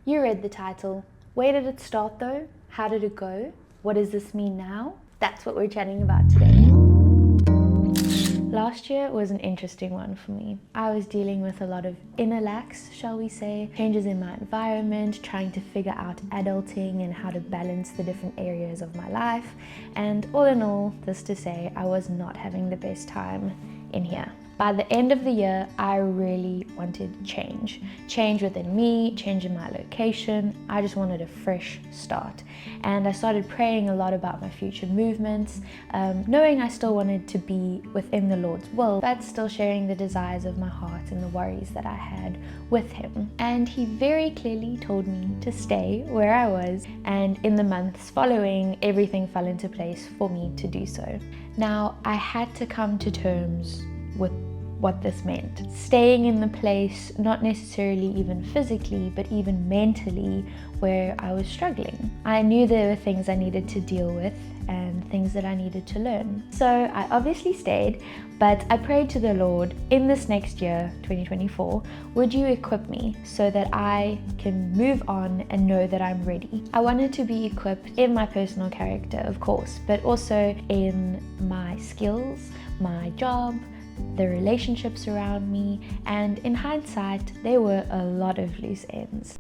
You read the title. Where did it start though? How did it go? What does this mean now? That's what we're chatting about today. Last year was an interesting one for me. I was dealing with a lot of inner lacks, shall we say, changes in my environment, trying to figure out adulting and how to balance the different areas of my life. And all in all, this to say, I was not having the best time in here. By the end of the year, I really wanted change. Change within me, change in my location. I just wanted a fresh start. And I started praying a lot about my future movements, knowing I still wanted to be within the Lord's will, but still sharing the desires of my heart and the worries that I had with Him. And He very clearly told me to stay where I was, and in the months following, everything fell into place for me to do so. Now, I had to come to terms with what this meant. Staying in the place, not necessarily even physically, but even mentally, where I was struggling. I knew there were things I needed to deal with and things that I needed to learn. So I obviously stayed, but I prayed to the Lord, in this next year, 2024, would you equip me so that I can move on and know that I'm ready? I wanted to be equipped in my personal character, of course, but also in my skills, my job, the relationships around me, and in hindsight, there were a lot of loose ends.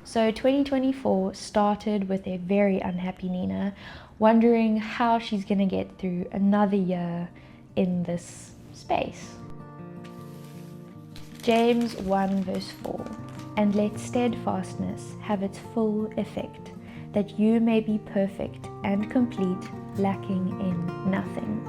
So 2024 started with a very unhappy Nina, wondering how she's gonna get through another year in this space. James 1 verse 4, and let steadfastness have its full effect, that you may be perfect and complete, lacking in nothing.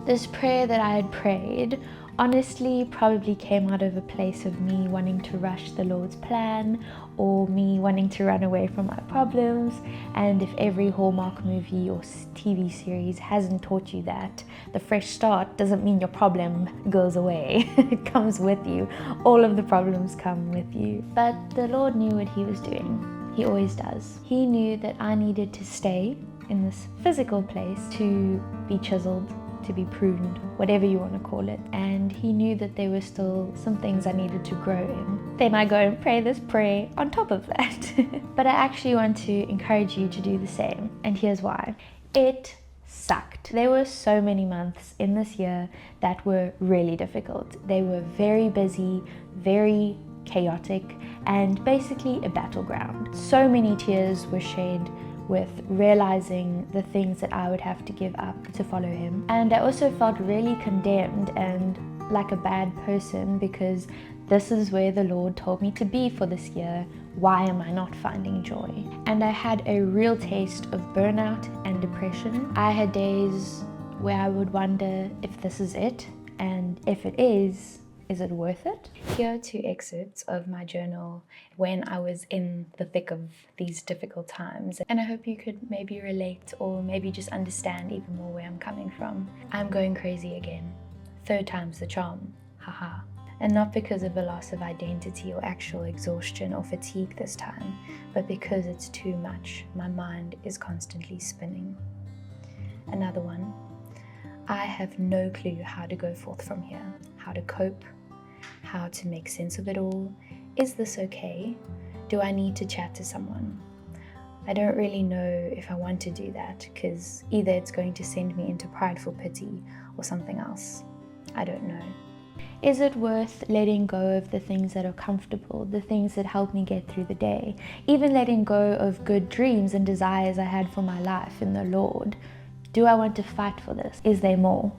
This prayer that I had prayed honestly probably came out of a place of me wanting to rush the Lord's plan, or me wanting to run away from my problems. And if every Hallmark movie or TV series hasn't taught you that, the fresh start doesn't mean your problem goes away. It comes with you. All of the problems come with you. But the Lord knew what He was doing. He always does. He knew that I needed to stay in this physical place to be chiseled, to be pruned, whatever you want to call it. And He knew that there were still some things I needed to grow in. Then I go and pray this prayer on top of that. But I actually want to encourage you to do the same. And here's why. It sucked. There were so many months in this year that were really difficult. They were very busy, very chaotic, and basically a battleground. So many tears were shed with realizing the things that I would have to give up to follow Him. And I also felt really condemned and like a bad person, because this is where the Lord told me to be for this year. Why am I not finding joy? And I had a real taste of burnout and depression. I had days where I would wonder if this is it, and if it is it worth it? Here are 2 excerpts of my journal when I was in the thick of these difficult times. And I hope you could maybe relate, or maybe just understand even more where I'm coming from. I'm going crazy again. 3rd time's the charm. Haha. And not because of a loss of identity or actual exhaustion or fatigue this time, but because it's too much. My mind is constantly spinning. Another one. I have no clue how to go forth from here, how to cope, how to make sense of it all. Is this okay? Do I need to chat to someone? I don't really know if I want to do that, because either it's going to send me into prideful pity or something else. I don't know. Is it worth letting go of the things that are comfortable, the things that help me get through the day, even letting go of good dreams and desires I had for my life in the Lord? Do I want to fight for this? Is there more?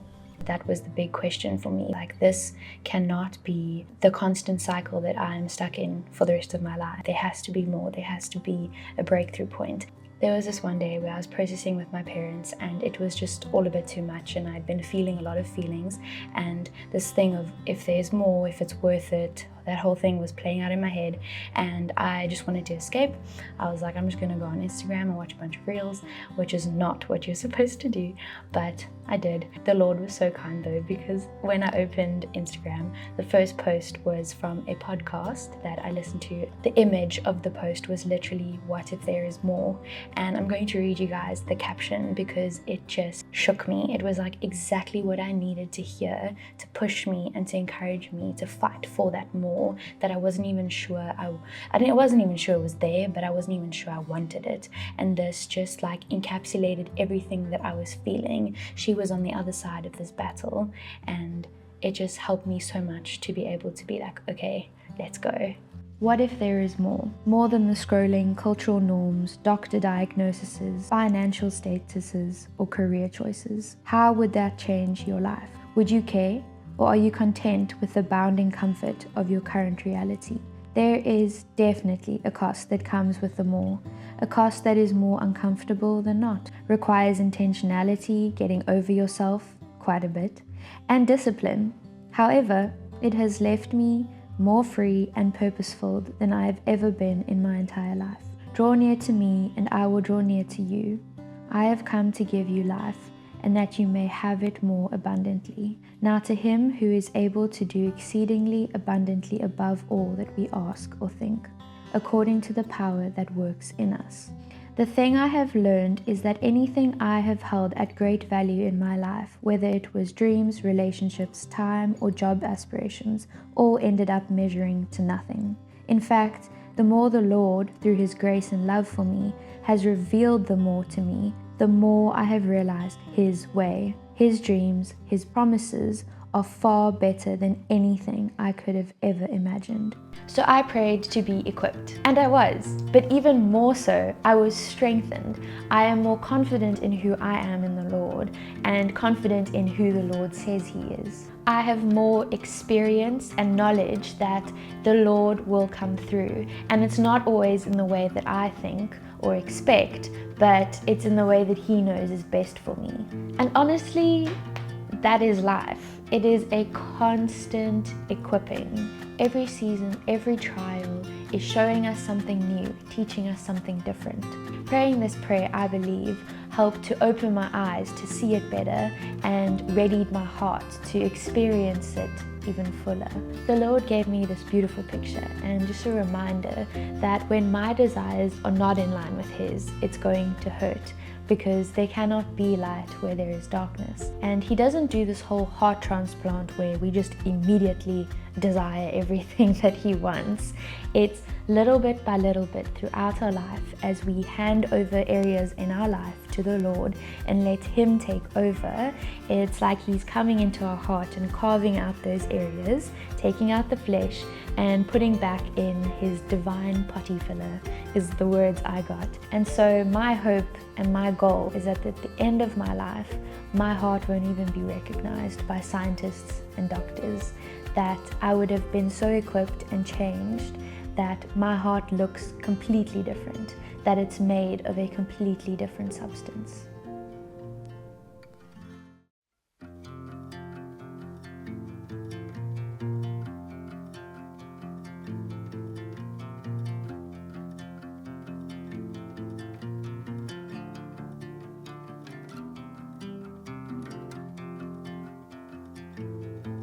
That was the big question for me. Like, this cannot be the constant cycle that I'm stuck in for the rest of my life. There has to be more. There has to be a breakthrough point. There was this one day where I was processing with my parents, and it was just all a bit too much, and I'd been feeling a lot of feelings, and this thing of if there's more, if it's worth it, that whole thing was playing out in my head, and I just wanted to escape. I was like, I'm just gonna go on Instagram and watch a bunch of reels, which is not what you're supposed to do, but I did. The Lord was so kind though, because when I opened Instagram, the first post was from a podcast that I listened to. The image of the post was literally, what if there is more? And I'm going to read you guys the caption because it just shook me. It was like exactly what I needed to hear to push me and to encourage me to fight for that more more that I wasn't even sure I wasn't even sure it was there, but I wasn't even sure I wanted it. And this just like encapsulated everything that I was feeling. She was on the other side of this battle, and it just helped me so much to be able to be like, okay, let's go. What if there is more? More than the scrolling, cultural norms, doctor diagnoses, financial statuses, or career choices? How would that change your life? Would you care? Or are you content with the bounding comfort of your current reality? There is definitely a cost that comes with the more. A cost that is more uncomfortable than not. Requires intentionality, getting over yourself quite a bit, and discipline. However, it has left me more free and purposeful than I have ever been in my entire life. Draw near to me, and I will draw near to you. I have come to give you life, and that you may have it more abundantly. Now to him who is able to do exceedingly abundantly above all that we ask or think, according to the power that works in us. The thing I have learned is that anything I have held at great value in my life, whether it was dreams, relationships, time, or job aspirations, all ended up measuring to nothing. In fact, the more the Lord, through his grace and love for me, has revealed the more to me, the more I have realized his way, his dreams, his promises are far better than anything I could have ever imagined. So I prayed to be equipped, and I was, but even more so, I was strengthened. I am more confident in who I am in the Lord, and confident in who the Lord says he is. I have more experience and knowledge that the Lord will come through, and it's not always in the way that I think or expect, but it's in the way that he knows is best for me. And honestly, that is life. It is a constant equipping. Every season, every trial is showing us something new, teaching us something different. Praying this prayer, I believe, helped to open my eyes to see it better and readied my heart to experience it even fuller. The Lord gave me this beautiful picture, and just a reminder that when my desires are not in line with his, it's going to hurt, because there cannot be light where there is darkness. And he doesn't do this whole heart transplant where we just immediately desire everything that he wants. It's little bit by little bit throughout our life as we hand over areas in our life to the Lord and let him take over. It's like he's coming into our heart and carving out those areas, taking out the flesh and putting back in his divine potty filler, is the words I got. And so my hope and my goal is that at the end of my life, my heart won't even be recognized by scientists and doctors, that I would have been so equipped and changed that my heart looks completely different, that it's made of a completely different substance.